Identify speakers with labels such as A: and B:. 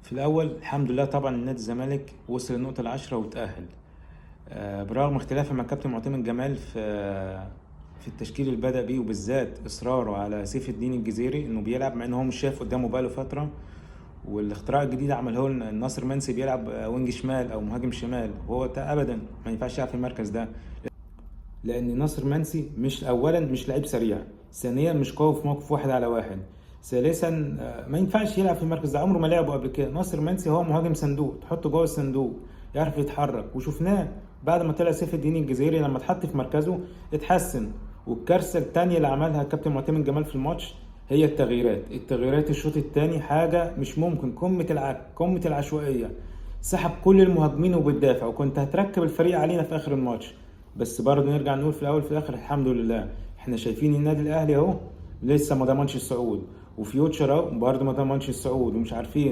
A: في الأول الحمد لله طبعا نادي الزمالك وصل النقطة العشرة وتأهل. برغم اختلاف مع كابتن معتمد جمال في التشكيل اللي بدأ بيه، وبالذات إصراره على سيف الدين الجزيري إنه بيلعب مع إن هو مش شايف قدامه بقاله فترة. والاختراع الجديد عمله لنا الناصر منسي بيلعب وينج شمال أو مهاجم شمال، وهو ده أبدا ما ينفعش يلعب في المركز ده، لان ناصر منسي مش اولا مش لعيب سريع، ثانيا مش قوي في موقف واحد على واحد، ثالثا ما ينفعش يلعب في المركز ده، عمره ما لعبه قبل كده. ناصر منسي هو مهاجم صندوق، تحطه جوه الصندوق يعرف يتحرك، وشفناه بعد ما طلع سيف الدين الجزيري لما اتحط في مركزه اتحسن. والكارثه الثانيه اللي عملها الكابتن معتمد جمال في الماتش هي التغييرات الشوط الثاني حاجه مش ممكن، قمه العشوائيه. سحب كل المهاجمين وبتدافع، وكنت هتركب الفريق علينا في اخر الماتش. بس برضه نرجع نقول في الاول في الاخر الحمد لله احنا شايفين النادي الاهلي اهو لسه ما ضمنش الصعود، وفيوتشر اهو برضه ما ضمنش الصعود، ومش عارفين